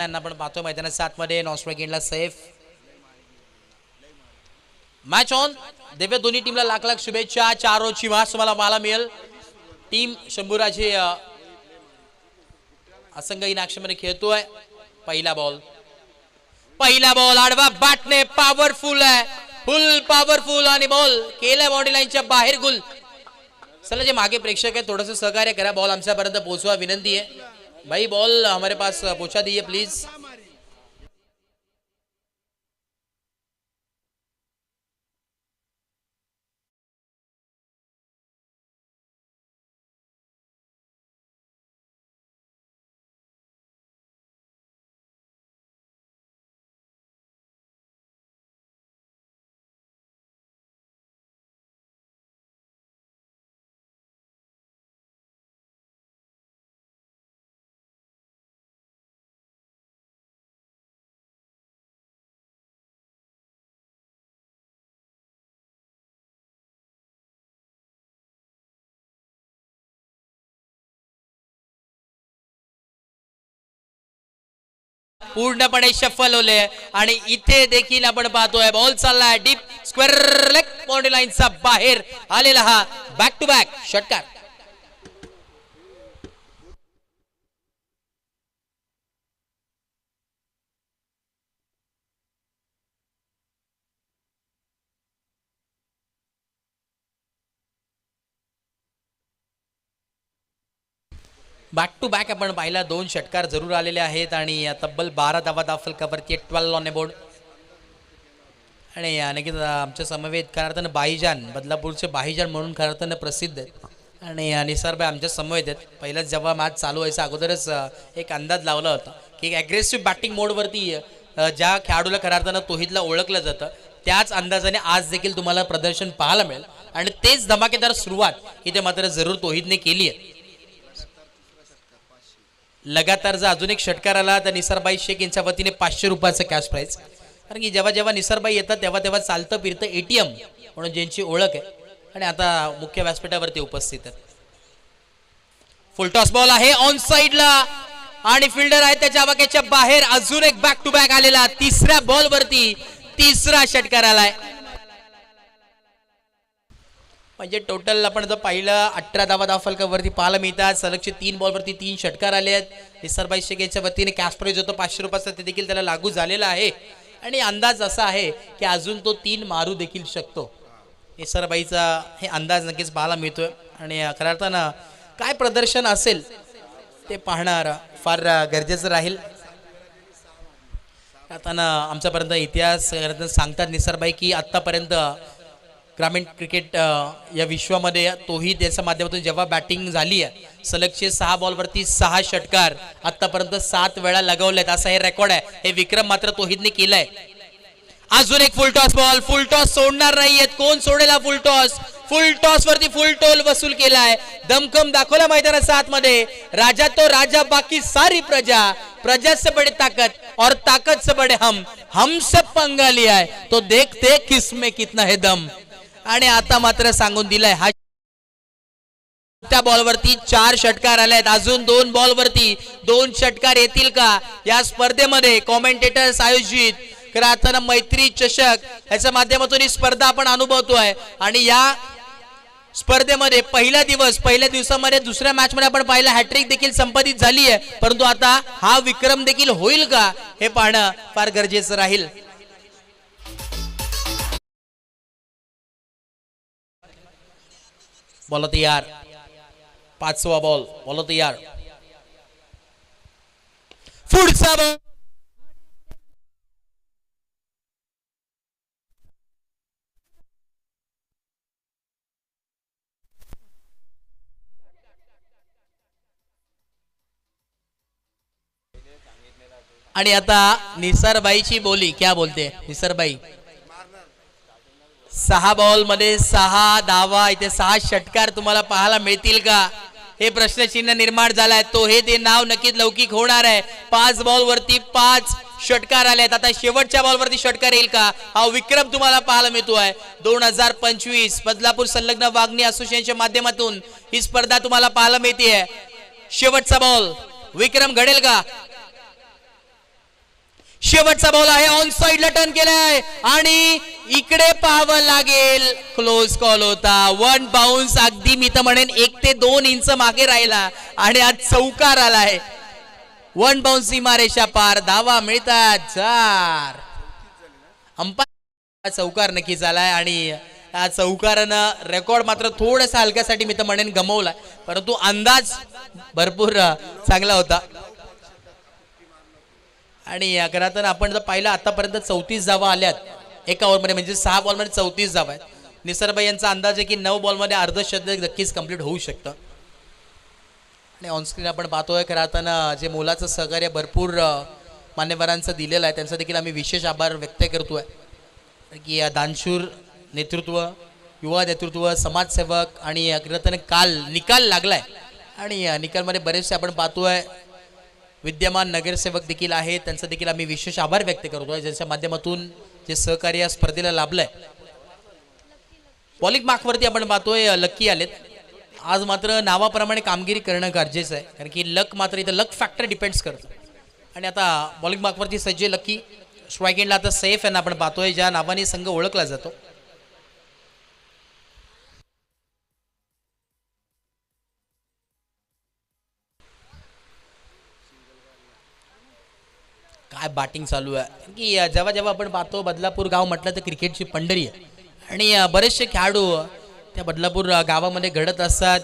आपण पाहतोय मैदानात 7 मध्ये नॉन स्ट्राइक एंडला सेफ. Match on. देवे दोन्ही टीमला लाख लाख शुभेच्छा. 4 ओव्हरची मॅच तुम्हाला पाहायला मिळेल. टीम शंभूराजे असंग इन ऍक्शन मध्ये खेळतोय. पहिला बॉल आडवा बॅटने पॉवरफुल आहे, फुल पॉवरफुल आणि बॉल केलाय बाउंड्री लाईनच्या बाहेर गुल. चला जे मागे प्रेक्षक आहे थोडंसं सहकार्य करा, बॉल आमच्यापर्यंत पोहोचवा विनंती आहे भाई. बॉल हमारे पास पहुंचा दीजिए प्लीज. पूर्णपणे शफल होले आणि इथे देखील आपण पाहतोय बॉल चाललाय डीप स्क्वेअर लेग बाउंड्री लाईनचा बाहेर आलेला हा बॅक टू बॅक षटकार. बॅक टू बॅक आपण पाहिला 2 षटकार जरूर आलेले आहेत आणि तब्बल 12 धावा दाखल कवरती 12 ऑन बोर्ड. आणि नक्कीच आमच्या समवेत खऱ्या अर्थानं बाईजान, बदलापूरचे बाईजान म्हणून खऱ्या अर्थानं प्रसिद्ध आहेत आणि निसारबाई आमच्या समवेत आहेत. पहिलाच जेव्हा मॅच चालू व्हायचा अगोदरच एक अंदाज लावला होता की ॲग्रेसिव्ह बॅटिंग मोडवरती ज्या खेळाडूला खऱ्या अर्थानं तोहिदला ओळखलं जातं त्याच अंदाजाने आज देखील तुम्हाला प्रदर्शन पाहायला मिळेल आणि तेच धमाकेदार सुरुवात इथे मात्र जरूर तोहिदने केली आहे. लगातार जर अजून एक षटकार आला तर निसारबाई शेख यांच्या वतीने 500 रुपयाचं कॅश प्राईज. कारण की जेव्हा जेव्हा निसारबाई येतात तेव्हा चालतं फिरतं ATM म्हणून ज्यांची ओळख आहे आणि आता मुख्य व्यासपीठावरती उपस्थित आहेत. फुल टॉस बॉल आहे ऑन साइडला आणि फिल्डर आहे त्याच्या आवाक्याच्या बाहेर. अजून एक बॅक टू बॅक आलेला तिसऱ्या बॉल वरती तिसरा षटकार आलाय. म्हणजे टोटल आपण जर पाहिलं 18 धावा दाफलकावरती पाहायला मिळतात. सलगचे 3 बॉलवरती 3 षटकार आले आहेत. निसारबाई शेख यांच्या वतीने कॅश प्राईज होतो 500 रुपयाचा, ते देखील त्याला लागू झालेला आहे आणि अंदाज असा आहे की अजून तो 3 मारू देखील शकतो. निसारबाईचा हे अंदाज नक्कीच पाहायला मिळतोय आणि खऱ्या अर्थानं काय प्रदर्शन असेल ते पाहणार फार गरजेचं राहील. आता आमच्यापर्यंत इतिहास सांगतात निसारबाई की आत्तापर्यंत ग्रामीण क्रिकेट या विश्वामध्ये तोहिद याच्या माध्यमातून जेव्हा बॅटिंग झाली आहे सलगचे 6 बॉलवरती 6 षटकार आतापर्यंत 7 वेळा लगवलेत असा हे रेकॉर्ड आहे. हे विक्रम मात्र तोहिदने केलाय. अजून एक फुल टॉस बॉल. फुल टॉस सोडणार नाहीयेत. कोण सोडेला फुल टॉस? फुल टॉस वरती फुल टोल वसूल केलाय. दमखम दाखवला मैदानात 7 मध्ये. राजा तो राजा बाकी सारी प्रजा, प्रजा से बड़े ताकत और ताकत से बड़े हम सब पंगाली आहे. तो देखते किसमें कितना है दम. आणि आता मात्र सांगून दिलाय हा त्या बॉलवरती 4 षटकार आले आहेत. अजून 2 बॉलवरती 2 षटकार येतील का या स्पर्धेमध्ये? कॉमेंटेटर्स आयोजित करताना मैत्री चषक याच्या माध्यमातून ही स्पर्धा आपण अनुभवतोय आणि या स्पर्धेमध्ये पहिल्या दिवसामध्ये दुसऱ्या मॅच मध्ये आपण पाहिलं हॅट्रिक देखील संपादित झाली आहे. परंतु आता हा विक्रम देखील होईल का हे पाहणं फार गरजेचं राहील. बॉल तयार. 5वा बॉल तयार. पुढचा बॉल आणि आता निसारबाईची बोली. क्या बोलते निसारबाई? 6 बॉल मध्ये 6 धावा, इथे 6 षटकार तुम्हाला पाहायला मिळतील का हे प्रश्नचिन्ह निर्माण झालाय. तो हे ते नाव नक्कीच लौकिक होणार आहे. 5 बॉल वरती 5 षटकार आले आहेत. आता शेवटच्या बॉलवरती षटकार येईल का हा विक्रम तुम्हाला पाहायला मिळतोय. 2025 बदलापूर संलग्न वागणी असोसिएशनच्या माध्यमातून ही स्पर्धा तुम्हाला पाहायला मिळते. शेवटचा बॉल विक्रम घडेल का? शेवटचा बॉल आहे, ऑन साइडला टर्न केलाय आणि इकडे पाहावं लागेल, क्लोज कॉल होता. वन बाउन्स, अगदी मी तर म्हणेन 1 ते 2 इंच मागे राहिला आणि आज चौकार आलाय. वन बाउन्स सीमारेषा पार, धावा मिळतात 4. अंपायर चौकार नक्की झालाय आणि या चौकारानं रेकॉर्ड मात्र थोडासा हलक्यासाठी मी तर म्हणेन गमवला, परंतु अंदाज भरपूर चांगला होता. आणि खरं तर आपण जर पाहिलं आतापर्यंत 34 धावा आल्यात एका ओव्हरमध्ये, म्हणजे 6 बॉलमध्ये 34 धावा आहेत. निसरबाई यांचा अंदाज आहे की 9 बॉलमध्ये अर्धशतक नक्कीच कंप्लीट होऊ शकतं. आणि ऑनस्क्रीन आपण पाहतोय खरं तर जे मोलाचं सहकार्य भरपूर मान्यवरांचं दिलेलं आहे, त्यांचा देखील आम्ही विशेष आभार व्यक्त करतोय की दानशूर नेतृत्व, युवा नेतृत्व, समाजसेवक आणि खरं तर काल निकाल लागलाय आणि निकालमध्ये बरेचसे आपण पाहतोय विद्यमान नगरसेवक देखील आहेत, त्यांचा देखील आम्ही विशेष आभार व्यक्त करतोय ज्यांच्या माध्यमातून जे सहकार्य स्पर्धेला लाभलंय. बॉलिंग मार्कवरती आपण पाहतोय लक्की आलेत. आज मात्र नावाप्रमाणे कामगिरी करणं गरजेचं आहे, कारण की लक मात्र इथं लक फॅक्टर डिपेंड्स करतं. आणि आता बॉलिंग मार्कवरती सज्ज लक्की, स्ट्राईक एंडला आता सेफ यांना आपण पाहतोय ज्या नावाने संघ ओळखला जातो. काय बॅटिंग चालू आहे की जेव्हा जेव्हा आपण पाहतो बदलापूर गाव म्हटलं तर क्रिकेटची पंढरी आहे आणि बरेचसे खेळाडू त्या बदलापूर गावामध्ये घडत असतात.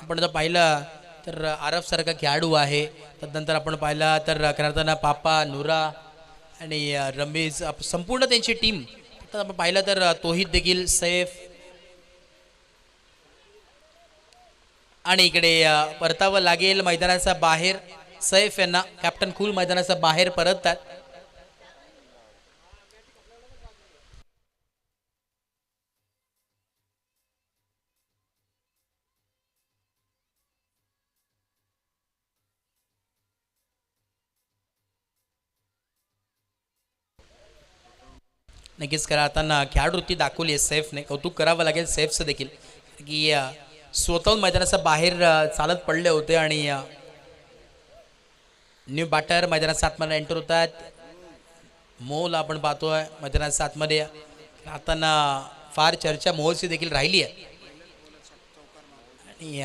आपण जर पाहिलं तर आरफ सारखा खेळाडू आहे, त्यानंतर आपण पाहिलं तर करताना पापा, नुरा आणि रमेश, संपूर्ण त्यांची टीम. तर आपण पाहिलं तर तोहिद देखील, सैफ, आणि इकडे परतावं लागेल मैदानाच्या बाहेर. सैफ यांना कॅप्टन खूल मैदानाच्या बाहेर परततात. नक्कीच करा आता खेळाडूवृत्ती दाखवली आहे सैफने, कौतुक करावं लागेल सैफचं देखील की स्वतःहून मैदानाच्या बाहेर चालत पडले होते आणि न्यू बॅटर मैदानाच्या आतमध्ये एंटर होतात. मोल आपण पाहतोय मैदानाच्या आतमध्ये. आता फार चर्चा मोलची देखील राहिली आहे आणि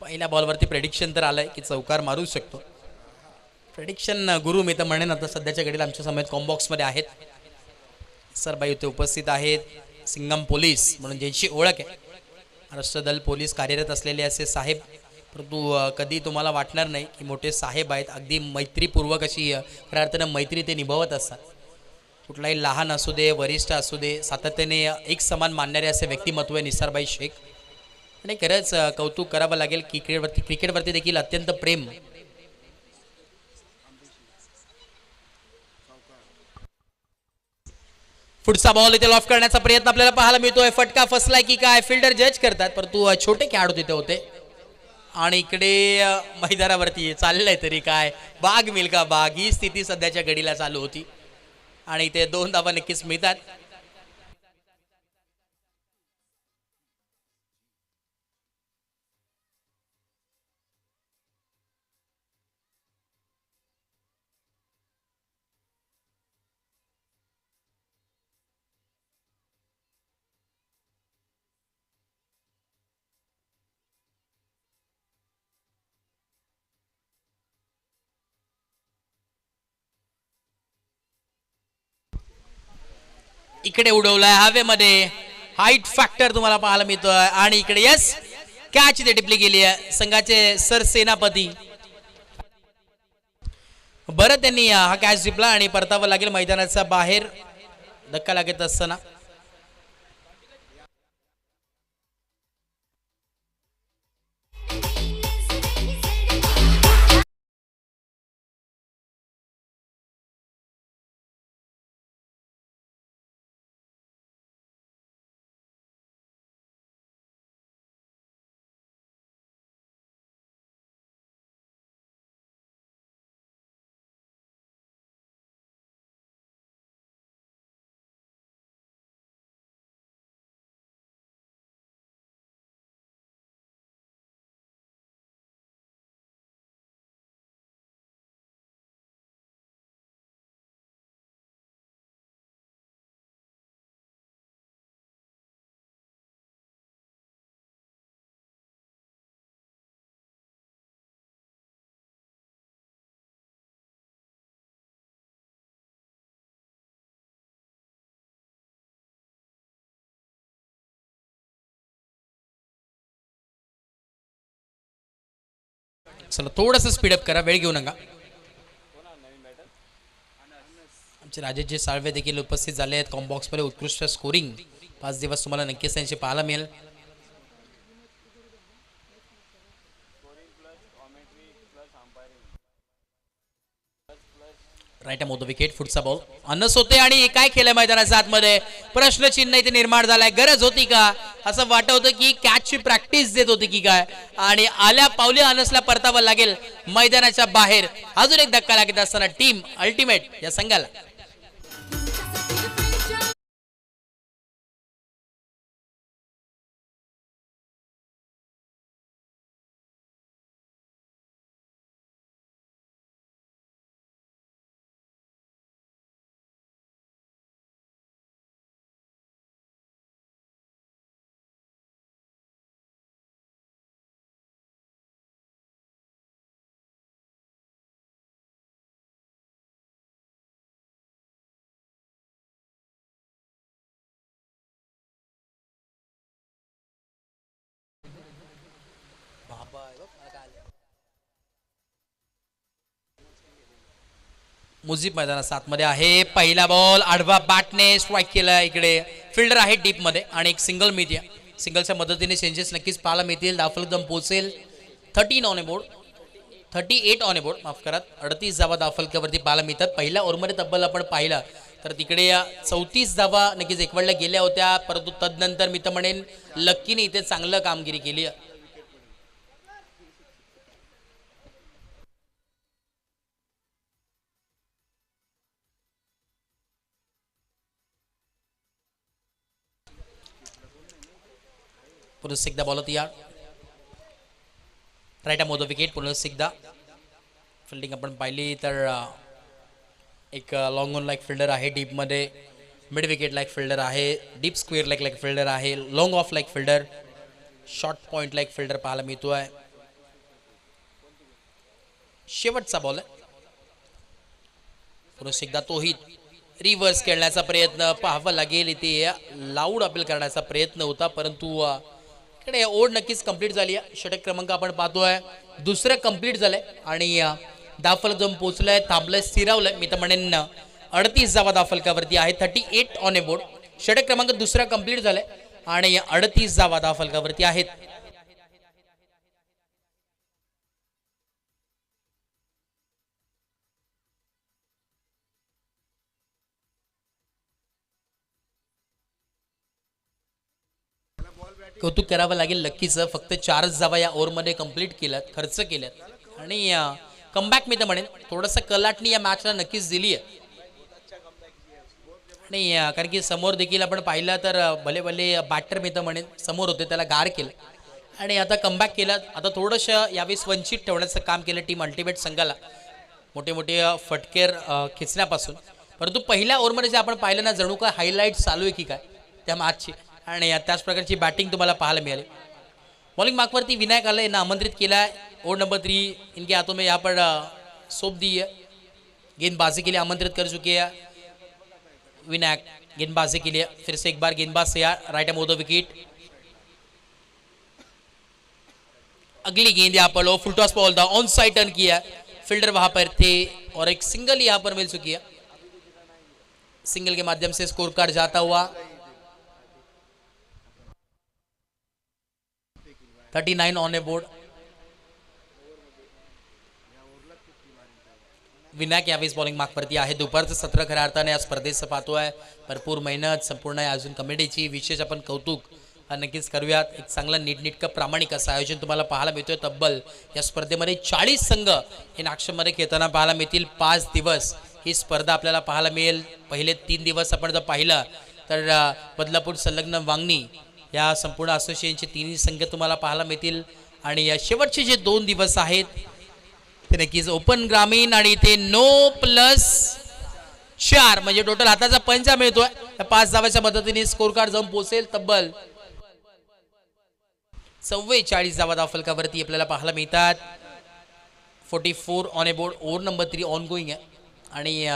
पहिल्या बॉलवरती प्रेडिक्शन तर आलंय की चौकार मारू शकतो. प्रेडिक्शन गुरु मी तर म्हणेन आता सध्याच्या घडीला आमच्या समोर कॉम्बॉक्समध्ये आहेत. सरबाई इथे उपस्थित आहेत, सिंगम पोलीस म्हणून ज्यांची ओळख आहे, महाराष्ट्र दल पोलीस कार्यरत असलेले असे साहेब, परंतु कधी तुम्हाला वाटणार नाही की मोठे साहेब आहेत. अगदी मैत्रीपूर्वक अशी खऱ्या अर्थानं मैत्री ते निभावत असतात. कुठलाही लहान असू दे, वरिष्ठ असू दे, सातत्याने एक समान मानणारे असे व्यक्तिमत्व आहे निसारबाई शेख. आणि खरंच कौतुक करावं लागेल की क्रिकेटवरती देखील अत्यंत प्रेम. पुढचा बॉल इथे लॉफ करण्याचा प्रयत्न आपल्याला पाहायला मिळतोय. फटका फसलाय की काय फिल्डर जज करतात, परंतु छोटे खेळाडू तिथे होते. आणि इकडे मैदानावरती चाललंय तरी काय, बाग मिल्का बाग ही स्थिती सध्याच्या घडीला चालू होती आणि इथे 2 धावा नक्कीच मिळतात. इकडे उडवलाय हवेमध्ये, हाईट फॅक्टर तुम्हाला पाहायला मिळतोय. आणि इकडे यस, कॅच इथे टिपली गेली आहे. संघाचे सरसेनापती बरं त्यांनी हा कॅच टिपला आणि परतावं लागेल मैदानाच्या बाहेर. धक्का लागत असताना चला थोडंसं स्पीडअप करा, वेळ घेऊ नका. आमचे राजेशजी साळवे देखील उपस्थित झाले आहेत. कॉम्बॉक्समध्ये उत्कृष्ट स्कोरिंग 5 दिवस तुम्हाला नक्कीच त्यांची पाहायला मिळेल. राईट मोद विकेट, फुटचा बॉल अनस होते आणि काय केलंय मैदानाच्या आतमध्ये प्रश्नचिन्ह इथे निर्माण झालाय. गरज होती का, असं वाटत होतं की कॅचची प्रॅक्टिस देत होती की काय, आणि आल्या पावली अनसला परतावं लागेल मैदानाच्या बाहेर. अजून एक धक्का लागत असताना टीम अल्टिमेट या संघाला मुजीब मैदानात 7 मध्ये आहे. पहिला बॉल आडवा बॅटने स्ट्राईक केला. इकडे फिल्डर आहे डीप मध्ये आणि एक सिंगल मीडिया. सिंगलच्या मदतीने चेंजेस नक्कीच पाहायला मिळतील. दाफल एकदम पोहोचेल 13 on A board, 38 on A board, माफ करा, 38 धावा दाफलकावरती पाहायला मिळतात. पहिल्या ओव्हरमध्ये तब्बल आपण पाहिलं तर तिकडे 34 धावा नक्कीच एकवडल्या गेल्या होत्या, परंतु तदनंतर मी तर म्हणेन लक्कीने इथे चांगलं कामगिरी केली. पुन्हा एकदा बॉल होती यार, राईट मोद विकेट. पुन्हा एकदा फिल्डिंग आपण पाहिली तर एक लॉंग ऑन लाईक फिल्डर आहे डीपमध्ये, मिड विकेट लाईक फिल्डर आहे, डीप स्क्वेअर लाईक फिल्डर आहे, long of like fielder, short point like fielder पाहायला मिळतोय. शेवटचा बॉल आहे. पुन्हा एकदा तोही रिव्हर्स खेळण्याचा प्रयत्न पाहावा लागेल. इथे लाऊड अपील करण्याचा प्रयत्न होता, परंतु इकडे ओढ नक्कीच कंप्लीट झाली आहे. षटक क्रमांक आपण पाहतोय दुसरं कंप्लीट झालंय आणि दाफल जाऊन पोहोचलंय, थांबलंय, स्थिरावलंय. मी तर म्हणेन 38 धावा दाफलकावरती आहे, 38 ऑन ए बोर्ड. षटक क्रमांक दुसरा कंप्लीट झालाय आणि 38 धावा दाफलकावरती आहेत. कौतुक करावं लागेल लक्कीचं, फक्त 4 धावा या ओव्हरमध्ये कंप्लीट केल्यात, खर्च केल्यात आणि कमबॅक मी तर म्हणेन थोडंसं कलाटणी या मॅचला नक्कीच दिली आहे. आणि कारण की समोर देखील आपण पाहिलं तर भले भले बॅटर मी तर म्हणेन समोर होते, त्याला गार केलं आणि आता कमबॅक केलं. आता थोडंसं यावेळेस वंचित ठेवण्याचं काम केलं टीम अल्टिमेट संघाला, मोठे मोठे फटकेर खेचण्यापासून. परंतु पहिल्या ओव्हरमध्ये जे आपण पाहिलं ना, जणू काय हायलाईट चालू आहे की काय त्या मॅचची, आणि त्याच प्रकारची बॅटिंग तुम्हाला पाहायला मिळाली. बॉलिंग मार्कवरती विनायक आले यांना आमंत्रित केला है. ओवर नंबर 3 इनके हाथों में यहाँ पर सौंप दी है. गेंदबाजी के लिए आमंत्रित कर चुके हैं विनायक गेंदबाजी के लिए. फिर से एक बार गेंदबाज तैयार, राइट हैंड मोदो विकेट. अगली गेंद यहाँ पर लो, फुल टॉस बॉल था, ऑन साइड टर्न किया, फील्डर वहां पर थे और एक सिंगल यहाँ पर मिल चुकी है. सिंगल के माध्यम से स्कोर कार्ड जाता हुआ 39 ऑन ए बोर्ड. विनायक यावेळेस बॉलिंग मार्कवरती आहे. दुपारचं सत्र खऱ्या अर्थाने या स्पर्धेचं पाहतोय. भरपूर मेहनत संपूर्ण आहे अजून कमिटीची. विशेष आपण कौतुक नक्कीच करूयात. एक चांगलं नीटनेटकं प्रामाणिक असं आयोजन तुम्हाला पाहायला मिळतोय. तब्बल या स्पर्धेमध्ये 40 संघ हे नागपूरमध्ये खेळताना पाहायला मिळतील. 5 दिवस ही स्पर्धा आपल्याला पाहायला मिळेल. पहिले 3 दिवस आपण जर पाहिलं तर बदलापूर संलग्न वांगणी या संपूर्ण असोसिएशनचे 3 संघ तुम्हाला पाहायला मिळतील. आणि या शेवटचे जे 2 दिवस आहेत ते नक्कीच ओपन ग्रामीण आणि ते 9+4 म्हणजे टोटल हाताचा पंचा मिळतोय. 5 धावाच्या मदतीने स्कोर कार्ड जाऊन पोहोचेल. तब्बल 44 धावा दाफलकावरती आपल्याला पाहायला मिळतात. 44 on A board. Over number 3 on going आहे आणि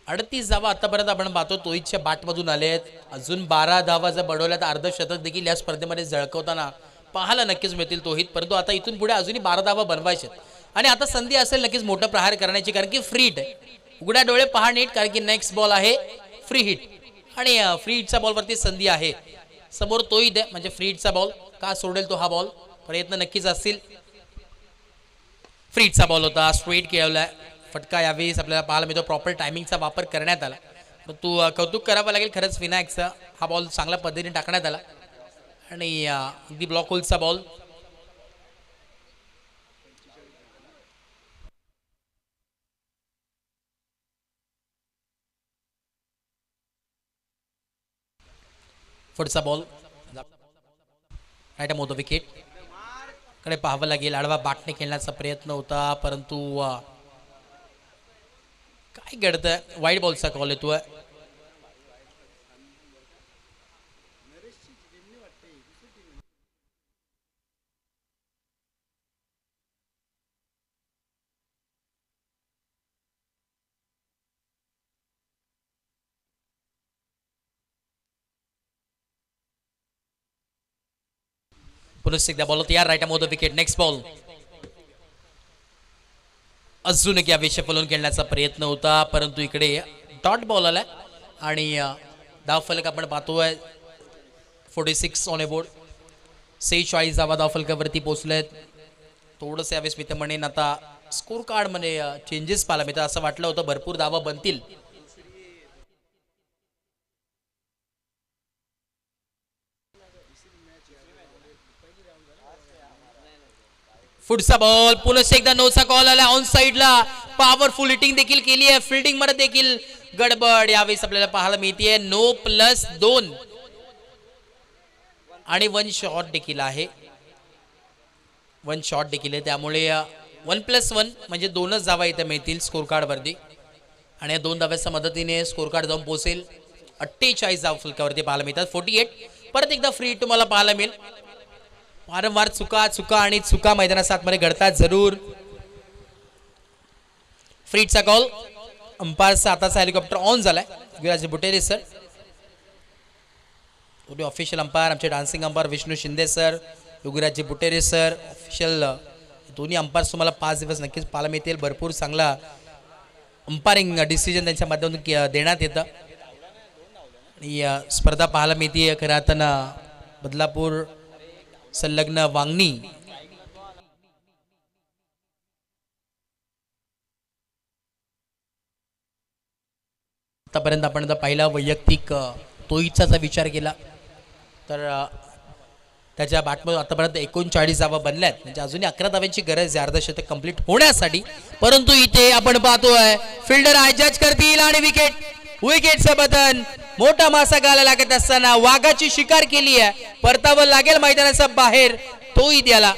38 धावा आतापर्यंत आपण पाहतो तोहितच्या बॅटमधून आले आहेत. अजून 12 धावा जर बडवल्या तर अर्धशतक देखील या स्पर्धेमध्ये झळकवताना पाहायला नक्कीच मिळतील तोहित. परंतु आता इथून पुढे अजूनही 12 धावा बनवायचे आणि आता संधी असेल नक्कीच मोठं प्रहार करण्याची, कारण की फ्री हिट आहे. उघड्या डोळे पहा नीट, कारण की नेक्स्ट बॉल आहे फ्री हिट आणि फ्री हिटच्या बॉलवरती संधी आहे. समोर तोहित आहे म्हणजे फ्री हिटचा बॉल का सोडेल तो हा बॉल, प्रयत्न नक्कीच असतील. फ्री हिटचा बॉल होता, स्ट्रेट खेळवलाय फटका. यावेळेस आपल्याला पाहायला मिळतो प्रॉपर टायमिंगचा वापर करण्यात आला. परंतु कौतुक करावं लागेल खरंच विनायकचा, हा बॉल चांगल्या पद्धतीने टाकण्यात आला आणि अगदी ब्लॉक होलचा बॉल. पुढचा बॉल राईट मोठा विकेट कडे पाहावं लागेल. आडवा बाटने खेळण्याचा प्रयत्न होता परंतु काय घडतंय, वाईट बॉलचा कॉल येतोय. पुन्हा एकदा बॉल तयार, राईट मोठा विकेट. नेक्स्ट बॉल अजून एक यावेळी फलून खेळण्याचा प्रयत्न होता परंतु इकडे डॉट बॉल आलाय आणि धाव फलक आपण पाहतोय 46 ऑन ए बोर्ड. 46 धावा धाव फलकावरती पोहोचलेत. थोडंसं यावेळेस मी तर म्हणेन आता स्कोर कार्डमध्ये चेंजेस पाहायला मिळतात. असं वाटलं होतं भरपूर धावा बनतील. पुढचा बॉल पुन्हा एकदा नोचा कॉल आला ऑन साइडला. पॉवरफुल हिटिंग देखील केली आहे, फिल्डिंग मध्ये देखील गडबड यावेळेस आपल्याला पाहायला मिळते. नो प्लस 2 आणि 1 शॉट देखील आहे. 1 शॉट देखील आहे, त्यामुळे 1+1 म्हणजे 2च धावा इथे मिळतील स्कोर कार्ड वरती आणि या 2 धाव्याच्या मदतीने स्कोर कार्ड जाऊन पोहोचेल 48 धाव फलकावरती पाहायला मिळतात. 48 परत एकदा फ्री तुम्हाला पाहायला मिळेल. वारंवार चुका आणि चुका मैदानात मध्ये घडतात जरूर. फ्रीटचा कॉल, अंपायरचा आताचा हेलिकॉप्टर ऑन झालाय. Yuvraj Butere sir, official umpire आमचे dancing umpire Vishnu Shinde sir, Yugraj Butere sir official. दोन्ही अंपायर्स तुम्हाला 5 दिवस नक्कीच पाहायला मिळतील. भरपूर चांगला अंपायरिंग डिसिजन त्यांच्या माध्यमातून देण्यात येतं आणि स्पर्धा पाहायला मिळते. खरं आता बदलापूर संलग्न वांगणी आतापर्यंत आपण जर पाहिला वैयक्तिक तोहितचा जर विचार केला तर त्याच्या बॅटमधून आतापर्यंत 39 धावा बनल्यात, म्हणजे अजूनही 11 धाव्यांची गरज आहे अर्धशतक कंप्लीट होण्यासाठी. परंतु इथे आपण पाहतोय फिल्डर जज करतील आणि विकेटचं बदन. मोठा मासा गाला लागत असताना वाघाची शिकार केली आहे, परतावं लागेल मैदानाच्या बाहेर तोही द्याला.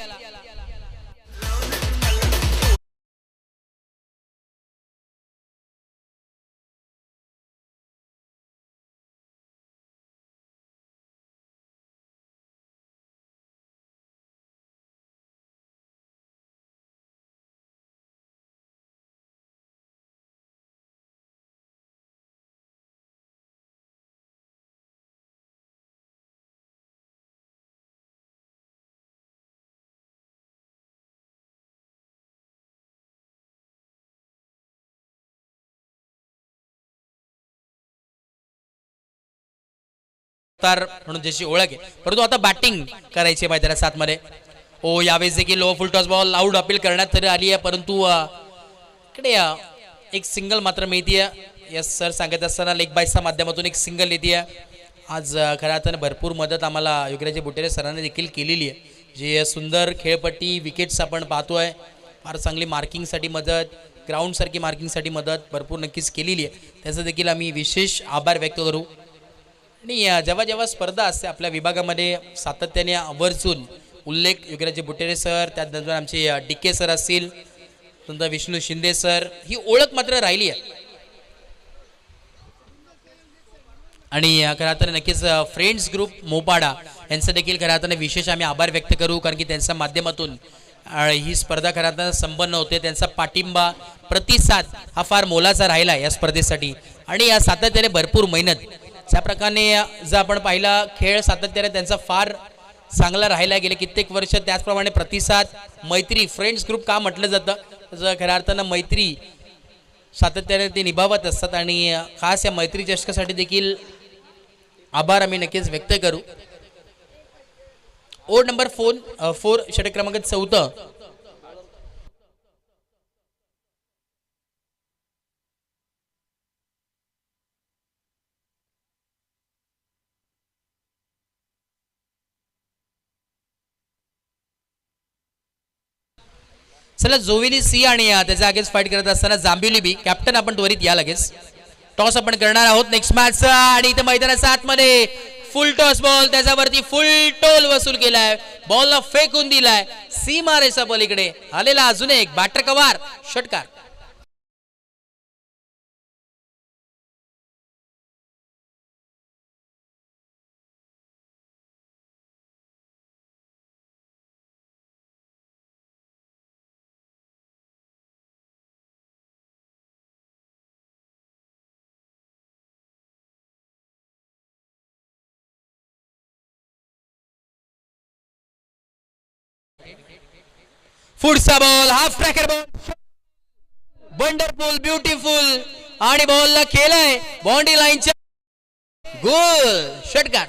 म्हणून ज्याची ओळख आहे, परंतु आता बॅटिंग करायची मैदानात 7 मध्ये. ओ यावेळेस देखील low full toss ball out appeal करण्यात तरी आली आहे, परंतु इकडे एक सिंगल मात्र मिळतीये. यस सर सांगत असताना लेग बायच्या माध्यमातून एक सिंगल येते. आज खऱ्या अर्थाने भरपूर मदत आम्हाला युगराज बुटेरे सरांनी देखील केलेली आहे. जे सुंदर खेळपट्टी विकेट्स आपण पाहतोय, फार चांगली मार्किंगसाठी मदत, ग्राउंड सारखी मार्किंगसाठी मदत भरपूर नक्कीच केलेली आहे. त्याचं देखील आम्ही विशेष आभार व्यक्त करू. आणि जेव्हा जेव्हा स्पर्धा असते आपल्या विभागामध्ये सातत्याने आवर्जून उल्लेख युगराज बुटेरे सर, त्यानंतर आमचे DK सर असतील, नंतर विष्णू शिंदे सर, ही ओळख मात्र राहिली आहे. आणि खऱ्या अर्थाने नक्कीच फ्रेंड्स ग्रुप मोपाडा यांचं देखील खऱ्या अर्थाने विशेष आम्ही आभार व्यक्त करू, कारण की त्यांच्या माध्यमातून आणि ही स्पर्धा खऱ्या संपन्न होते. त्यांचा पाठिंबा प्रतिसाद हा फार मोलाचा राहिला या स्पर्धेसाठी आणि या सातत्याने भरपूर मेहनत ज्या प्रकारे जर आपण पाहिला खेळ सातत्याने त्यांचा फार चांगला राहिला गेले कित्येक वर्ष. त्याचप्रमाणे प्रतिसाद मैत्री फ्रेंड्स ग्रुप का म्हटलं जातं त्याचं खऱ्या अर्थानं मैत्री सातत्याने ते निभावत असतात आणि खास या मैत्री चषकासाठी देखील आभार आम्ही नक्कीच व्यक्त करू. ओड नंबर 4 षटक क्रमांक 14 चला जोविली सी आणि त्याच्या अगेन्स्ट फाईट करत असताना जांभिवली बी. कॅप्टन आपण त्वरित या लगेच. टॉस आपण करणार आहोत नेक्स्ट मॅच आणि इथे मैदानाच्या आतमध्ये फुल टॉस बॉल त्याच्यावरती फुल टोल वसूल केलाय. बॉलला फेकून दिलाय सीमा रेषा पलीकडे आलेला अजून एक बॅटर कव्हर षटकार. पुढचा ball half tracker ball wonderful beautiful आणि बॉलला केलाय बाउंड्री लाईनच्या गोल षटकार.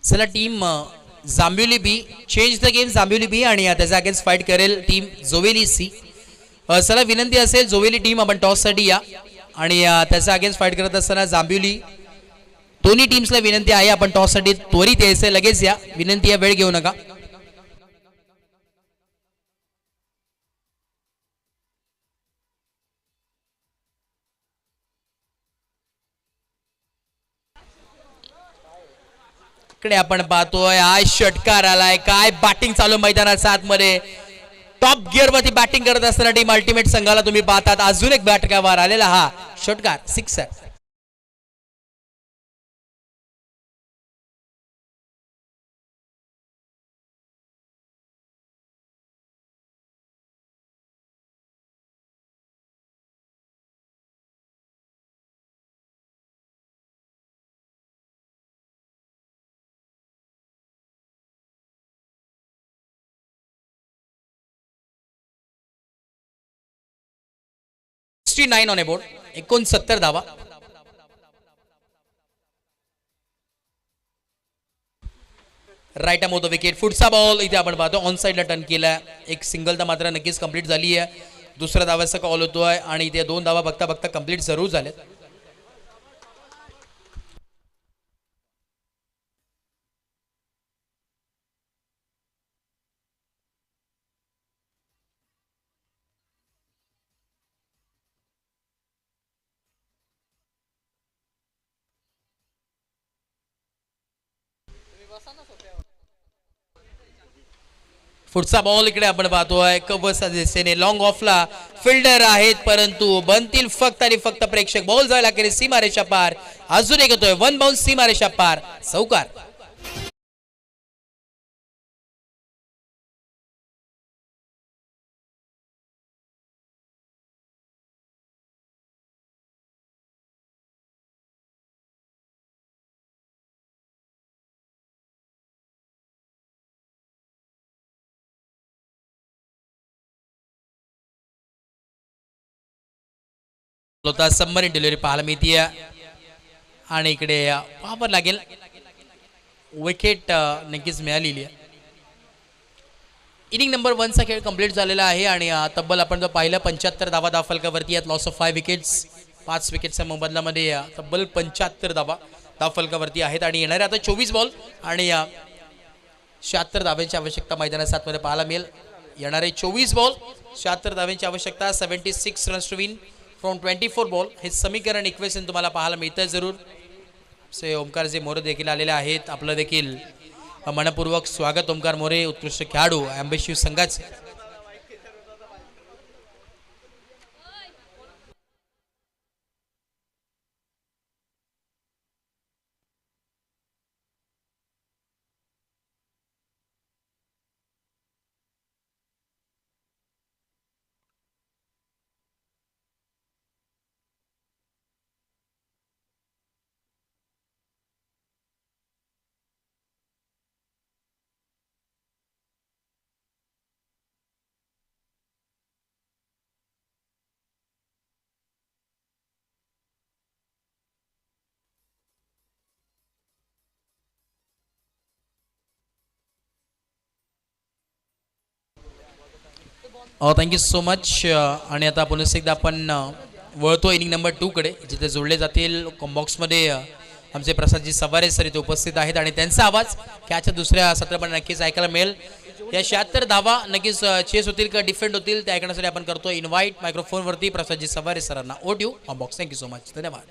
चला team Jambhivali B change the game Jambhivali B आणि त्याच्या अगेन्स्ट फाईट करेल टीम जोवेली सी. चला विनंती असेल जोवेली टीम आपण टॉससाठी या आणि त्याच्या अगेन्स्ट फाईट करत असताना जांभिवली दोन्ही टीम्सला विनंती आहे आपण टॉससाठी त्वरित यायचं लगेच या. विनंती आहे वेळ घेऊ नका. कडे आपण पाहतोय आज षटकार आलाय. काय बॅटिंग चालू मैदानाच्या आतमध्ये टॉप गिअर मध्ये बॅटिंग करत असताना टीम अल्टिमेट संघाला तुम्ही पाहतात. अजून एक बॅटकावर आलेला हा षटकार सिक्सर. ऑन ए बोर्ड 69 धावा. राईट मोद विकेट. पुढचा बॉल इथे आपण पाहतो ऑन साइडला टर्न केला. एक सिंगल तर मात्र नक्कीच कंप्लीट झाली आहे. दुसऱ्या धावाचा कॉल होतोय आणि इथे 2 धावा बघता बघता कंप्लीट जरूर झालेत. पुढचा बॉल इकडे आपण पाहतोय कबसा दिशेने लॉंग ऑफला फिल्डर आहेत परंतु बनतील फक्त आणि फक्त प्रेक्षक. बॉल जायला केले सीमारेषा पार. अजून एक येतोय 1 बाउन्स सीमारेषा पार चौकार. सबमरीन डिलिव्हरी पाहायला मिळते आणि इकडे वापर लागेल विकेट नक्कीच मिळालेली आहे. इनिंग नंबर 1 चा खेळ कंप्लीट झालेला आहे आणि तब्बल आपण जर पाहिलं 75 धावा दाफलकावरती आहेत. लॉस ऑफ 5 विकेट्स 5 विकेटच्या मोबदल्यामध्ये तब्बल 75 धावा धावफलकावरती आहेत आणि येणारे आता 24 बॉल आणि 76 धाव्यांची आवश्यकता मैदानात 7 मध्ये पाहायला मिळेल. येणारे 24 बॉल 76 धाव्यांची आवश्यकता, 76 runs to win from 24 ball. हे समीकरण इक्वेशन तुम्हाला पाहायला मिळतं जरूर. से ओमकारजी मोरे देखील आलेले आहेत. आपलं देखील मनपूर्वक स्वागत. ओमकार मोरे उत्कृष्ट खेळाडू ॲम्बिशियस संघाचे. Thank you so much. आणि आता पुन्हा एकदा आपण वळतो इनिंग नंबर 2 कडे, जिथे जोडले जातील बॉक्समध्ये आमचे प्रसादजी सवारे सर इथे उपस्थित आहेत आणि त्यांचा आवाज कॅचच्या दुसऱ्या सत्रामध्ये नक्कीच ऐकायला मिळेल. या 76 धावा नक्कीच चेस होतील का डिफेंड होतील ते ऐकण्यासाठी आपण करतो इन्व्हाइट मायक्रोफोनवरती प्रसादजी सवारे सरांना. ओट यू ऑन बॉक्स. Thank you so much. धन्यवाद.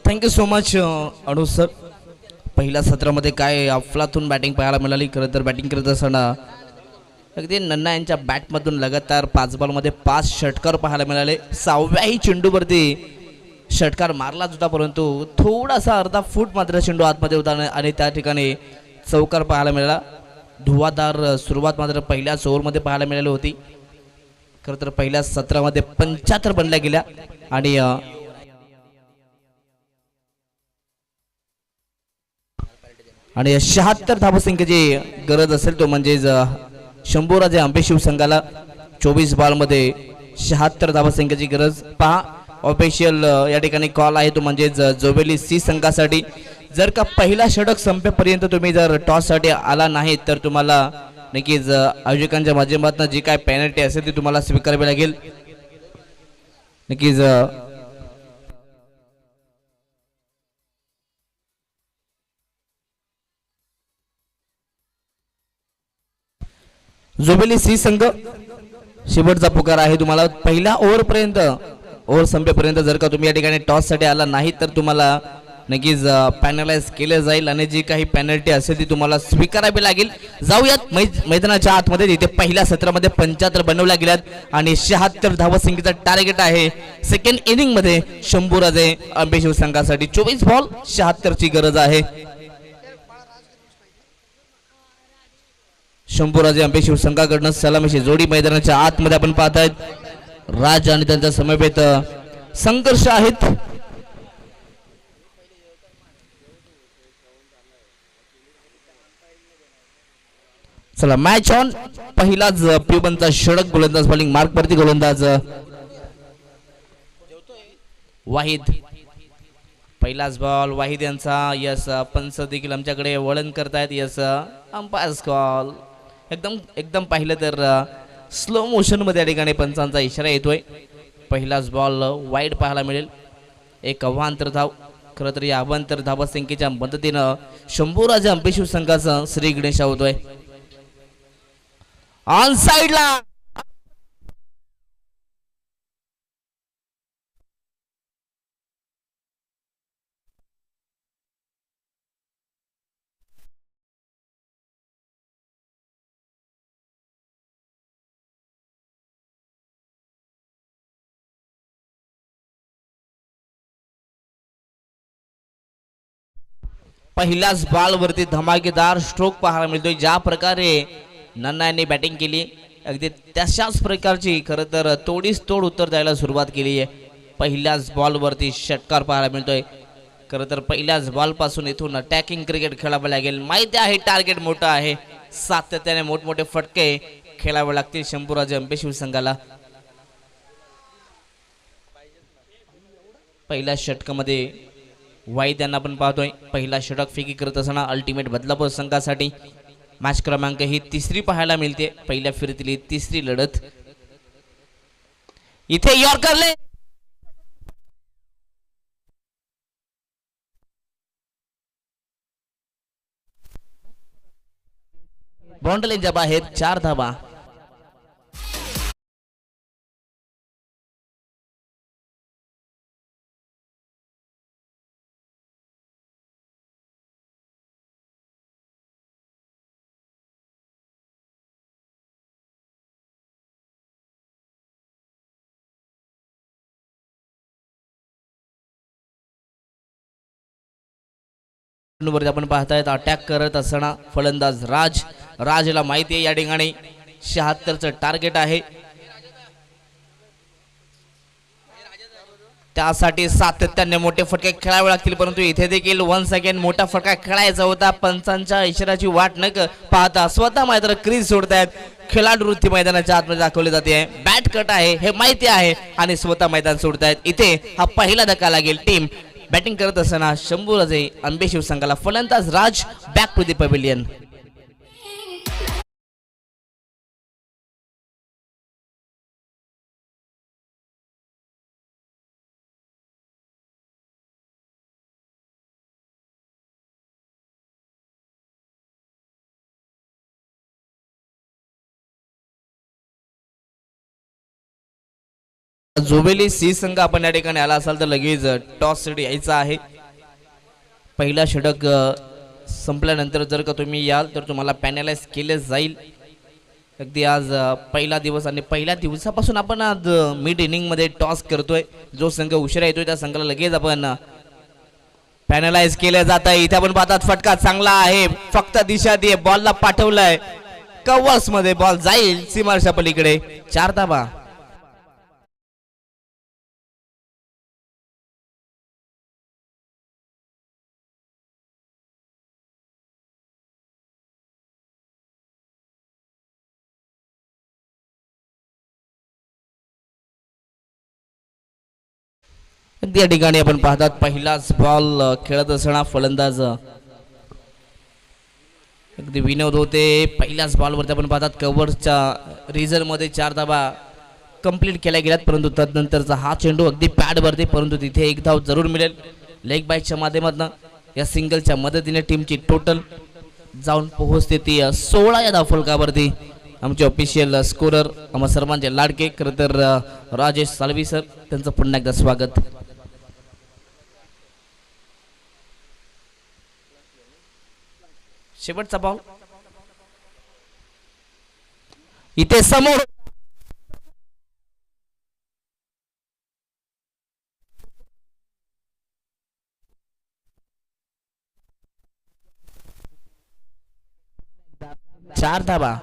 Thank you so much Anu sir. पहिल्या सत्रामध्ये काय अफलातून बॅटिंग पाहायला मिळाली. खरं तर बॅटिंग करत असताना अगदी नन्ना यांच्या बॅटमधून लगातार 5 बॉलमध्ये 5 षटकार पाहायला मिळाले. 6व्याही चेंडूवरती षटकार मारलाच होता, परंतु थोडासा अर्धा फूट मात्र चेंडू आतमध्ये होता आणि त्या ठिकाणी चौकार पाहायला मिळाला. धुवाधार सुरुवात मात्र पहिल्याच ओव्हरमध्ये पाहायला मिळाली होती. खरं तर पहिल्या सत्रामध्ये 75 बनल्या गेल्या आणि आणि 76 धावसंख्येची गरज असेल तो म्हणजेच शंभूराजे आंबे शिवसंघाला 24 बॉलमध्ये 76 धावसंख्येची गरज. पहा ऑफिशियल या ठिकाणी कॉल आहे तो म्हणजेच जोबेली सी संघासाठी. जर का पहिला षटक संपेपर्यंत तुम्ही जर टॉससाठी आला नाही तर तुम्हाला नक्कीच आयोजकांच्या माध्यमातून जी काय पेनल्टी असेल ती तुम्हाला स्वीकारावी लागेल. नक्कीच जोबेली सी संघ शेवटचा पुकार आहे तुम्हाला. पहिल्या ओव्हर संपेपर्यंत जर का तुम्ही या ठिकाणी टॉस साठी आला नाही तर तुम्हाला नक्कीच पॅनलाइज केले जाईल आणि जी काही पेनल्टी असेल ती तुम्हाला स्वीकारावी लागेल. जाऊयात मैदानाच्या आतमध्ये. तिथे पहिल्या सत्रामध्ये 75 बनवल्या गेल्यात आणि 76 धावसंख्येचा टार्गेट आहे सेकंड इनिंग मध्ये शंभूराजे आंबे शिवसंघासाठी. 24 बॉल 76 ची गरज आहे. शंभूराजे आंबे शिवसंघाकडनं सलामीची जोडी मैदानाच्या आतमध्ये आपण पाहतायत. राज आणि त्यांचा समवेत संघर्ष आहेत. चला मॅच ऑन. पहिलाच पिबनचा षटक गोलंदाज बॉलिंग मार्क वरती गोलंदाज वाहिद. पहिलाच बॉल वाहिद यांचा. यस पंच देखील आमच्याकडे वळण करतायत. यस अंपायर कॉल एकदम पाहिलं तर स्लो मोशन मध्ये या ठिकाणी पंचांचा इशारा येतोय. पहिलाच बॉल वाईड पाहायला मिळेल. एक अवांतर धाव. खरं तर या अवांतर धावसंख्येच्या मदतीनं शंभूराजे आंबे शिवसंघाचा श्री गणेश होतोय ऑन साइडला. पहिल्याच बॉलवरती धमाकेदार स्ट्रोक पाहायला मिळतोय. ज्या प्रकारे नन्ना यांनी बॅटिंग केली अगदी तशाच प्रकारची खरं तर तोडीस तोड उत्तर द्यायला सुरुवात केली आहे. पहिल्याच बॉलवरती षटकार पाहायला मिळतोय. खरं तर पहिल्याच बॉलपासून इथून अटॅकिंग क्रिकेट खेळावं लागेल. माहिती आहे टार्गेट मोठं आहे, सातत्याने मोठमोठे फटके खेळावे लागतील शंभूराजे अंबेशिव संघाला. पहिल्या षटकामध्ये वाईद यांना आपण पाहतोय पहिला षटक फेकी करत असताना अल्टिमेट बदलापूर संघासाठी. मॅच क्रमांक ही तिसरी पाहायला मिळते. पहिल्या फिरतीली तिसरी लढत. इथे यॉर्करले बाउंड्रीच्या बाहेर 4 धावा. वरती आपण पाहतायत अटॅक करत असताना फलंदाज राजला माहिती आहे या ठिकाणी 76चं टार्गेट आहे. त्यासाठी सातत्याने मोठे फटके खेळावे लागतील, परंतु इथे देखील 1 सेकंड मोठा फटका खेळायचा होता. पंचांच्या इशाऱ्याची वाट न पाहता स्वतः मात्र क्रीज सोडतायत. खेळाडू वृत्ती मैदानाच्या आतमध्ये दाखवली जाते. बॅट कट आहे हे माहिती आहे आणि स्वतः मैदान सोडतायत. इथे हा पहिला धक्का लागेल. टीम बॅटिंग करत असताना शंभूराजे अंबेशिव संघाला. फलंदाज Raj back to the pavilion. Jobeli C संघ आपण या ठिकाणी आला असाल तर लगेच टॉस साठी यायचा आहे. पहिला षटक संपल्यानंतर जर का तुम्ही याल तर तुम्हाला पॅनलाइज केले जाईल. अगदी आज पहिला दिवस आणि पहिल्या दिवसापासून आपण आज मिड इनिंग मध्ये टॉस करतोय. जो संघ उशिरा येतोय त्या संघाला लगेच आपण पॅनलाइज केलं जात आहे. इथे आपण पाहतात फटका चांगला आहे, फक्त दिशा दे बॉलला पाठवलाय कव्हर्स मध्ये. बॉल जाईल सीमारेषा पलीकडे. 4 धावा. या ठिकाणी आपण पाहतात पहिलाच बॉल खेळत असताना फलंदाज अगदी विनोद होते. पहिल्याच बॉलवरती आपण पाहतात कव्हरच्या रिझल्ट मध्ये 4 धावा कंप्लीट केल्या गेल्यात, परंतु तदनंतरचा हा चेंडू अगदी पॅडवरती, परंतु तिथे 1 धाव जरूर मिळेल लेग बाईकच्या माध्यमातून. या सिंगलच्या मदतीने टीमची टोटल जाऊन पोहोचते ती 16 या धावफलकावरती. आमचे ऑफिशियल स्कोरर आम्हा सर्वांचे लाडके खरं तर राजेश सालवी सर, त्यांचं पुन्हा एकदा स्वागत. शेवटचा बॉल इथे समोर. चार धावा.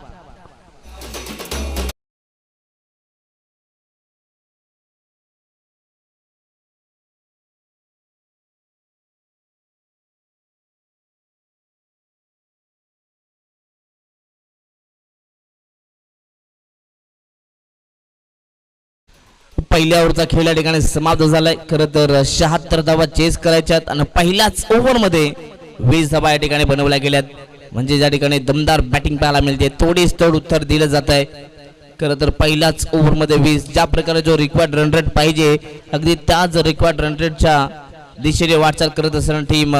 पहिल्या ओव्हरचा खेळ या ठिकाणी समाप्त झालाय. खरं तर 76 धावा चेस करायच्यात आणि पहिल्याच ओव्हर मध्ये 20 धावा या ठिकाणी बनवल्या गेल्यात. म्हणजे या ठिकाणी दमदार बॅटिंग पाहायला मिळते. तोडीस तोड उत्तर दिलं जात आहे. खरं तर पहिल्याच ओव्हर मध्ये 20, ज्या प्रकारे जो रिक्वायर्ड रन रेट पाहिजे अगदी त्याच रिक्वायर्ड रन रेटच्या दिशेने वाटचाल करत असताना टीम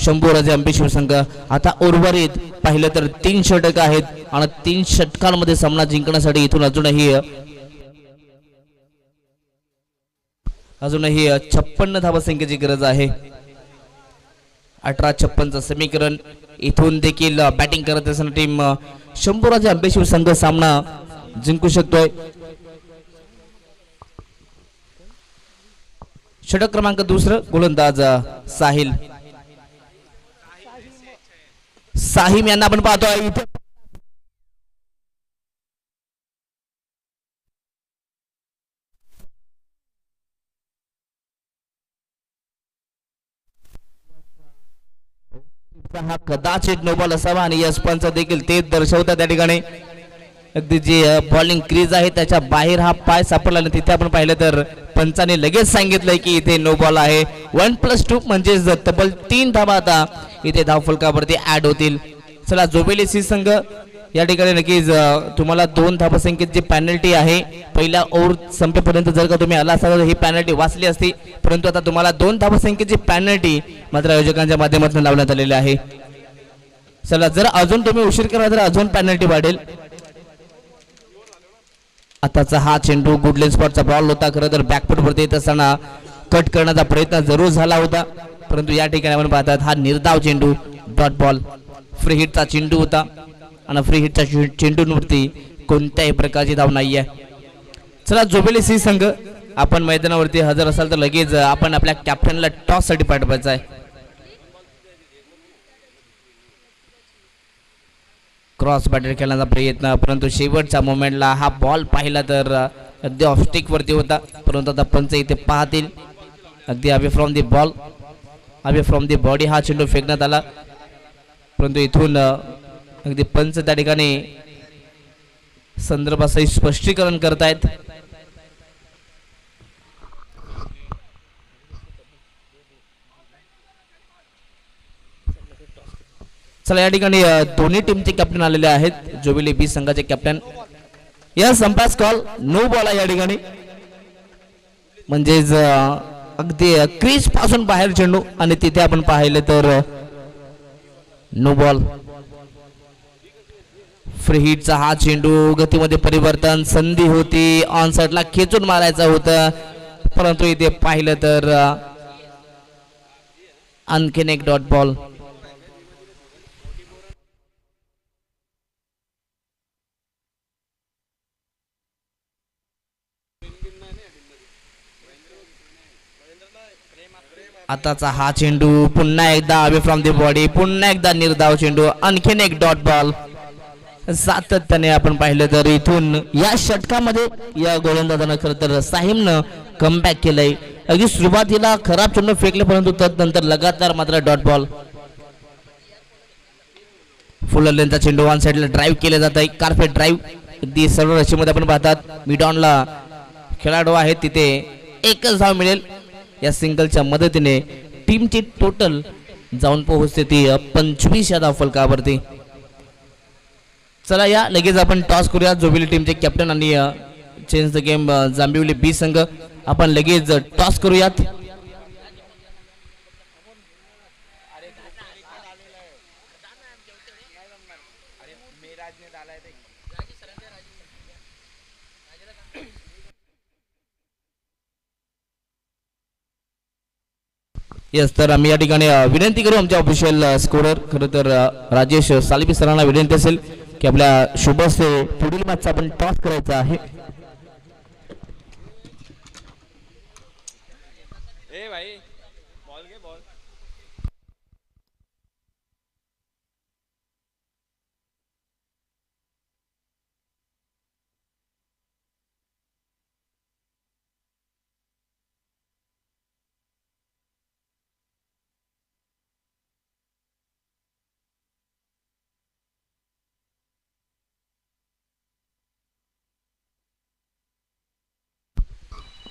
शंभूराजे अंबेशिव संघ. आता उर्वरित पाहिलं तर 3 षटक आहेत आणि 3 षटकांमध्ये सामना जिंकण्यासाठी इथून अजूनही 56 धावसंख्येची गरज आहे. 18-56चं समीकरण. इथून देखील बॅटिंग करत असताना टीम शंभूराजे अंबेशिव संघ सामना जिंकू शकतोय. षटक क्रमांक 2 गोलंदाज साहिल. साहिम यांना आपण पाहतोय इथे हा कदाचित नो बॉल असावा आणि यश पंच देखील तेच दर्शवतात त्या ठिकाणी अगदी जी बॉलिंग क्रीज आहे त्याच्या बाहेर हा पाय सापडला आणि तिथे आपण पाहिलं तर पंचाने लगेच सांगितलंय की इथे नो बॉल आहे 1+2 म्हणजे तब्बल 3 धावा आता इथे धावफलकावरती ऍड होतील. चला जोबेली सी संघ या ठिकाणी नक्कीच तुम्हाला 2 धावसंख्येत जी पॅनल्टी आहे पहिल्या ओव्हर संपेपर्यंत जर का तुम्ही आला असाल तर ही पॅनल्टी वाचली असती परंतु आता तुम्हाला 2 धावसंख्येची पॅनल्टी मात्र आयोजकांच्या माध्यमातून लावण्यात आलेली आहे. चला जर अजून तुम्ही उशीर केला तर अजून पॅनल्टी वाढेल. आताचा हा चेंडू गुडलेन स्पॉटचा बॉल होता खरं तर बॅकफुट वरती येत असताना कट करण्याचा प्रयत्न जरूर झाला होता परंतु या ठिकाणी आपण पाहतात हा निर्धाव चेंडू डॉट बॉल फ्री हिटचा चेंडू होता आणि फ्री हिटच्या चेंडूंवरती कोणत्याही प्रकारची धाव नाही आहे. चला जोबेली सी संघ आपण मैदानावरती हजर असाल तर लगेच आपण आपल्या कॅप्टनला टॉस साठी पाठवायचं आहे. क्रॉस बॅटर खेळण्याचा प्रयत्न परंतु शेवटच्या मोमेंटला हा बॉल पाहिला तर अगदी ऑफस्टिक वरती होता परंतु आता पंच इथे पाहतील अगदी away from the ball away from the body हा चेंडू फेकण्यात आला परंतु इथून अगदी पंच त्या ठिकाणी संदर्भासहित स्पष्टीकरण करतायत. चला या ठिकाणी दोन्ही टीमचे कॅप्टन आलेले आहेत. जोबेली बी संघाचे कॅप्टन या संपास कॉल नो बॉल आहे या ठिकाणी म्हणजेच अगदी क्रीज पासून बाहेर चेंडू आणि तिथे आपण पाहिले तर नो बॉल. फ्री हिटचा हा चेंडू गतीमध्ये परिवर्तन संधी होती ऑन साइडला खेचून मारायचा होता परंतु इथे पाहिलं तर आणखीन एक डॉट बॉल. आताचा हा चेंडू पुन्हा एकदा अवे फ्रॉम दी बॉडी पुन्हा एकदा निर्धाव चेंडू आणखीन एक डॉट बॉल. सातत्याने आपण पाहिलं तर इथून या षटकामध्ये या गोलंदाजानं खरं तर साहिमनं कमबॅक केलंय. अगदी सुरुवातीला खराब चेंडू फेकले परंतु तदनंतर लगातार मात्र डॉट बॉल. फुल लेंथचा चेंडू वन साइडला ड्राईव्ह केले जात आहे कार्पेट ड्राईव्ह अगदी सर्व रशीमध्ये आपण पाहतात मिडॉनला खेळाडू आहेत तिथे एकच धाव मिळेल. या सिंगलच्या मदतीने टीमची टोटल जाऊन पोहोचते ती 25 या धावफलकावरती. चला या लगेच आपण टॉस करूया. जोबेली टीमचे कॅप्टन आणि चेंज द गेम जांभिवली बी संघ आपण लगेच टॉस करूयात. यस तर आम्ही या ठिकाणी विनंती करू आमच्या ऑफिशियल स्कोरर खरं तर राजेश सालबी सरांना विनंती असेल की आपल्या शुभस पुढील मॅचचा आपण टॉस करायचा आहे.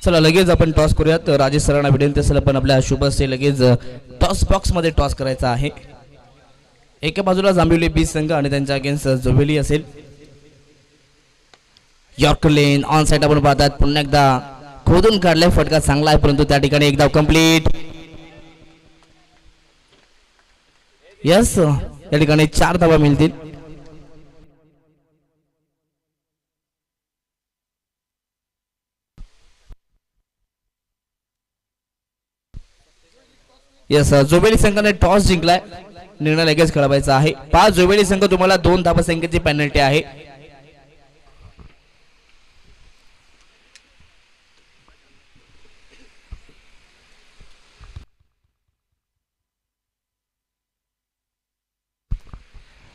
चला लगेच आपण टॉस करूयात. राजेश सरांना विनंती असेल पण आपल्या शुभसे लगेच टॉस बॉक्स मध्ये टॉस करायचा आहे. एका बाजूला जांभिवली बी संघ आणि त्यांच्या अगेन्स्ट जोबेली असेल. यॉर्कर लेन ऑन साइड आपण पाहतात पुन्हा एकदा खोदून काढलाय फटका चांगला आहे परंतु त्या ठिकाणी एकदा कंप्लीट. यस या ठिकाणी 4 धावा मिळतील. यस जोबेली संघाने टॉस जिंकलाय. निर्णय लगेच खेळवायचा आहे. 5 जोबेली संघ तुम्हाला 2 धावा संख्येची पेनल्टी आहे.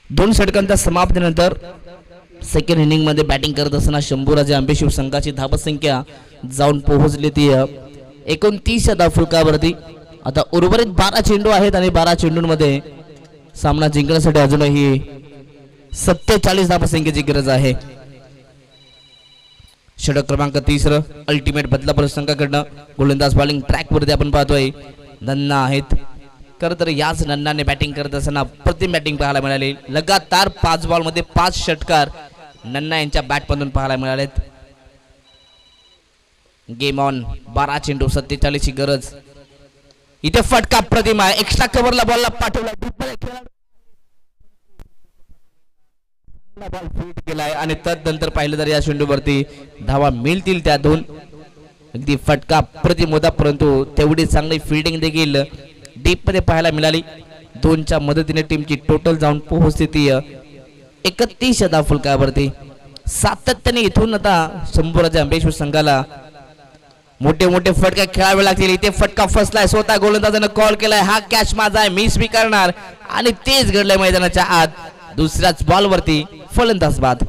2 षटकांच्या समाप्तीनंतर सेकंड इनिंग मध्ये बॅटिंग करत असताना शंभूराजे आंबेशिव संघाची धावसंख्या जाऊन पोहोचली ती 29 धावफलकावरती. आता उर्वरित 12 चेंडू आहेत आणि 12 चेंडूंमध्ये सामना जिंकण्यासाठी अजूनही 47 धावसंख्येची गरज आहे. षटक क्रमांक 30 अल्टिमेट बदलापूर संघाकडनं गोलंदाज बॉलिंग ट्रॅक वरती आपण पाहतोय नन्ना आहेत. खरं तर याच नन्नाने बॅटिंग करत असताना प्रतिम बॅटिंग पाहायला मिळाली. लगातार 5 बॉलमध्ये 5 षटकार नन्ना यांच्या बॅटमधून पाहायला मिळालेत. गेम ऑन 12 चेंडू 47 ची गरज. इथे फटका प्रतिमा एक्स्ट्रा कव्हरला बॉलला पाठवला बॉल फिट केलाय आणि तदनंतर पाहिलं तर या चेंडूवरती धावा मिळतील त्या 2. अगदी फटका प्रतिम होता परंतु तेवढी चांगली फिल्डिंग देखील डीप मध्ये पाहायला मिळाली. 2च्या मदतीने टीमची टोटल जाऊन पोहोचते ती 31 धावफलकावरती. सातत्याने इथून आता शंभूराजे आंबेशिव संघाला मोठे मोठे फटके खेळावे लागतील. इथे फटका फसलाय स्वतः गोलंदाजानं कॉल केलाय हा कॅच माझा आहे मी स्वीकारणार आणि तेच घडलंय मैदानाच्या आत. दुसऱ्याच बॉलवरती फलंदाज बाद.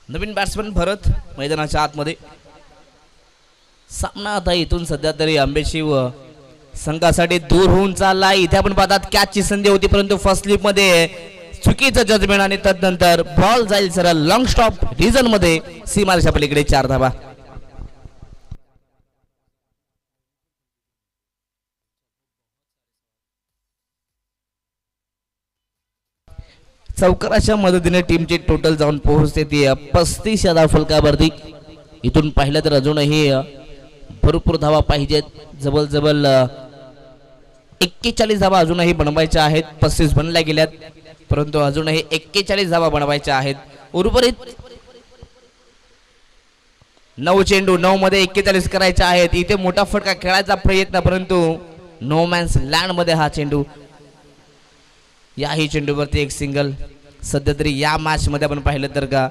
नवीन बॅट्समन भरत मैदानाच्या आतमध्ये. सामना आता इथून सध्या तरी आंबेशिव संघासाठी दूर होऊन चालला. इथे आपण पाहतात कॅचची संधी होती परंतु फर्स्ट स्लिप मध्ये चुकीचं जजमेंट आणि तदनंतर बॉल जाईल सरळ लॉंग स्टॉप रिझन मध्ये सीमारेषा पलीकडे 4 धावा. चौकाराच्या मदतीने टीमची टोटल जाऊन पोहोचते ती 35 धावफलकावरती. इथून पाहिलं तर अजूनही भरपूर धावा पाहिजेत. जवळ 41 धावा अजूनही बनवायच्या आहेत. 35 बनल्या गेल्यात परंतु अजूनही 41 धावा बनवायच्या आहेत. उर्वरित 9 चेंडू 9 मध्ये 41 करायच्या आहेत. इथे मोठा फटका खेळायचा प्रयत्न परंतु नो मॅन्स लँड मध्ये हा चेंडू. याही चेंडूवरती एक सिंगल. सध्या तरी या मॅच मध्ये आपण पाहिलं तर का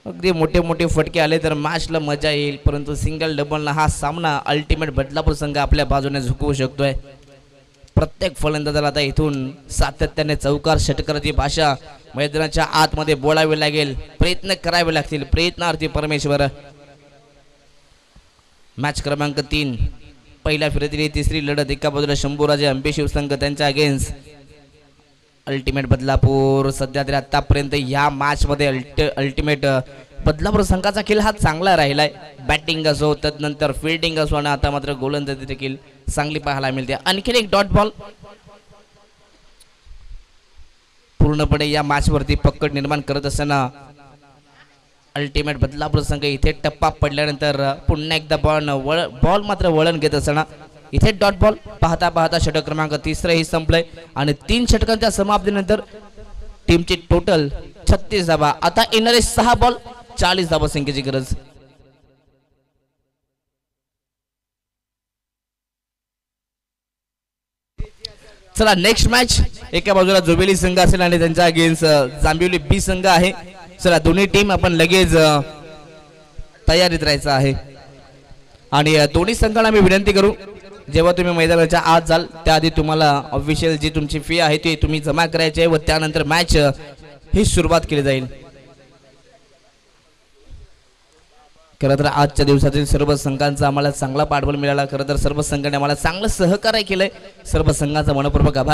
अगदी मोठे मोठे फटके आले तर मॅचला मजा येईल परंतु सिंगल डबलला हा सामना अल्टिमेट बदलापूर संघ आपल्या बाजूने झुकवू शकतोय. प्रत्येक फलंदाजाला आता इथून सातत्याने चौकार षटकाराची भाषा मैदानाच्या आतमध्ये बोलावी लागेल. प्रयत्न करावे लागतील. प्रयत्नार्थी परमेश्वर. मॅच क्रमांक 3 पहिल्या फेरीतील तिसरी लढत. एका बाजूला शंभूराजे आंबेशिव संघ त्यांच्या अगेन्स्ट अल्टिमेट बदलापूर. सध्या तरी आतापर्यंत या मॅच मध्ये अल्टिमेट बदलापूर संघाचा खेळ हा चांगला राहिलाय. बॅटिंग असो तदनंतर फिल्डिंग असो आणि आता मात्र गोलंदाजी देखील चांगली पाहायला मिळते. आणखीन एक डॉट बॉल. पूर्णपणे या मॅच वरती पकड निर्माण करत असताना अल्टिमेट बदलापूर संघ इथे टप्पा पडल्यानंतर पुन्हा एकदा बॉल मात्र वळण घेत असताना इथे डॉट बॉल. पाहता पाहता षटक क्रमांक 3 ही संपलंय आणि 3 षटकांच्या समाप्तीनंतर टीमची टोटल 36 धावा. आता येणारे 6 बॉल 40 धावा संख्येची गरज. चला नेक्स्ट मॅच. एका बाजूला जोबेली संघ असेल आणि त्यांच्या अगेन्स्ट जांभिवली बी संघ आहे. चला दोन्ही टीम आपण लगेच तयारीत राहायचं आहे आणि दोन्ही संघांना मी विनंती करू जेव्हा तुम्ही मैदानाच्या आत जाल त्याआधी तुम्हाला ऑफिशियल जी तुमची फी आहे ती तुम्ही जमा करायची आहे व त्यानंतर मॅच ही सुरुवात केली जाईल. खरं तर आजच्या दिवसातील सर्व संघांचा आम्हाला चांगला पाठबळ मिळाला. खरं तर सर्व संघाने आम्हाला चांगलं सहकार्य केलंय. सर्व संघांचा मनपूर्वक आभार.